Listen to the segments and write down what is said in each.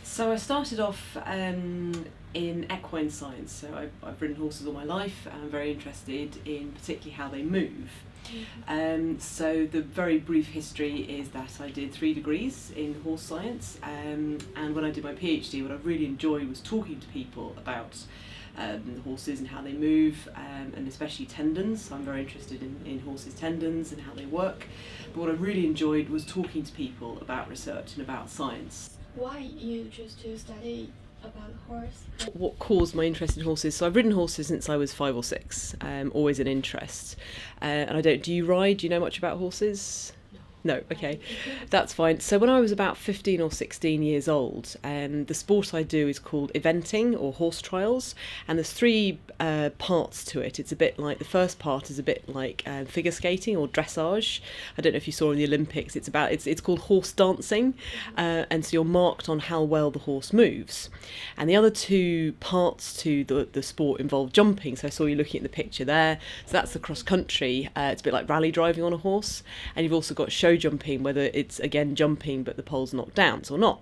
So I started off in equine science. So I've ridden horses all my life, and I'm very interested in particularly how they move. So the very brief history is that I did 3 degrees in horse science, and when I did my PhD, what I really enjoyed was talking to people about horses and how they move, and especially tendons. So I'm very interested in horses' tendons and how they work. But what I really enjoyed was talking to people about research and about science. Why you choose to study about horse? What caused my interest in horses? So I've ridden horses since I was 5 or 6, always an interest. And do you ride? Do you know much about horses? No, okay, that's fine. So when I was about 15 or 16 years old, the sport I do is called eventing or horse trials, and there's 3 parts to it. It's a bit like, the first part is a bit like figure skating or dressage. I don't know if you saw in the Olympics, it's called horse dancing, and so you're marked on how well the horse moves. And the other 2 parts to the sport involve jumping. So I saw you looking at the picture there. So that's the cross country. It's a bit like rally driving on a horse, and you've also got show jumping, whether it's again jumping but the pole's knocked down or not.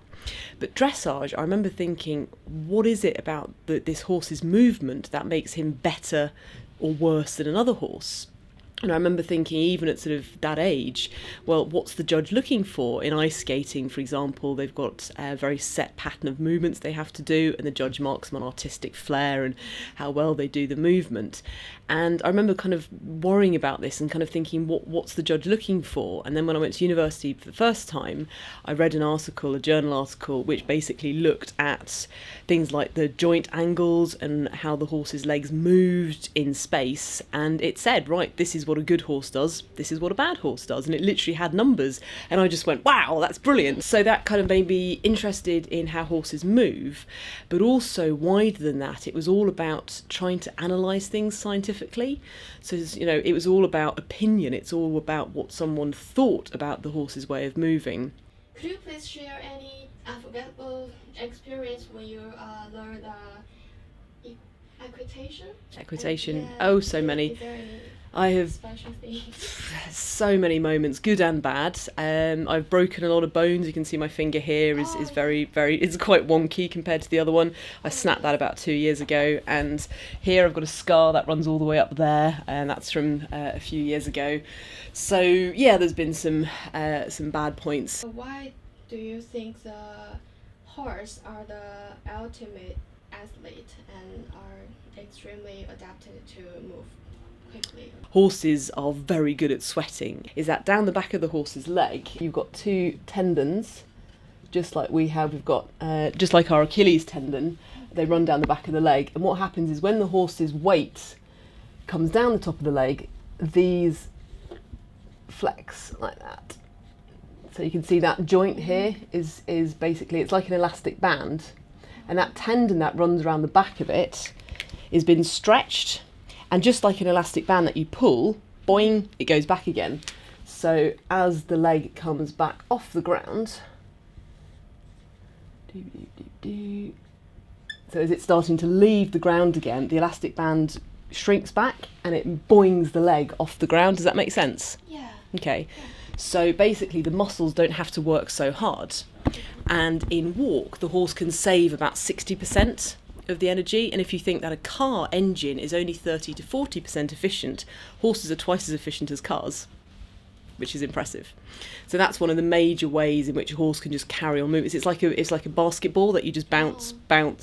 But dressage, I remember thinking, what is it about this horse's movement that makes him better or worse than another horse? And I remember thinking, even at sort of that age, well, what's the judge looking for? In ice skating, for example, they've got a very set pattern of movements they have to do, and the judge marks them on artistic flair and how well they do the movement. And I remember kind of worrying about this and kind of thinking, what's the judge looking for? And then when I went to university for the first time, I read a journal article, which basically looked at things like the joint angles and how the horse's legs moved in space. And it said, right, this is what a good horse does, this is what a bad horse does. And it literally had numbers. And I just went, wow, that's brilliant. So that kind of made me interested in how horses move. But also, wider than that, it was all about trying to analyse things scientifically. So, it was all about opinion. It's all about what someone thought about the horse's way of moving. Could you please share any unforgettable experience when you learned equitation? Equitation. Yeah. Oh, so many. Is there any I have special thing? so many moments, good and bad. I've broken a lot of bones. You can see my finger here is very, very, it's quite wonky compared to the other one. I snapped that about 2 years ago, and here I've got a scar that runs all the way up there, and that's from a few years ago. So yeah, there's been some bad points. Why do you think the horse are the ultimate athlete and are extremely adapted to move quickly? Horses are very good at sweating. Is that down the back of the horse's leg, you've got 2 tendons, just like we have. We've got, just like our Achilles tendon, they run down the back of the leg. And what happens is when the horse's weight comes down the top of the leg, these flex like that. So you can see that joint here is basically, it's like an elastic band. And that tendon that runs around the back of it has been stretched. And just like an elastic band that you pull, boing, it goes back again. So as the leg comes back off the ground, so as it's starting to leave the ground again, the elastic band shrinks back and it boings the leg off the ground. Does that make sense? Yeah. Okay. So basically the muscles don't have to work so hard. And in walk, the horse can save about 60% of the energy. And if you think that a car engine is only 30 to 40% efficient, horses are twice as efficient as cars, which is impressive. So that's one of the major ways in which a horse can just carry on moving. It's like a basketball that you just bounce, and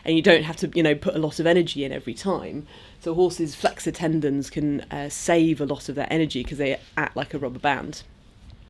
you don't have to put a lot of energy in every time. So horses' flexor tendons can save a lot of their energy because they act like a rubber band.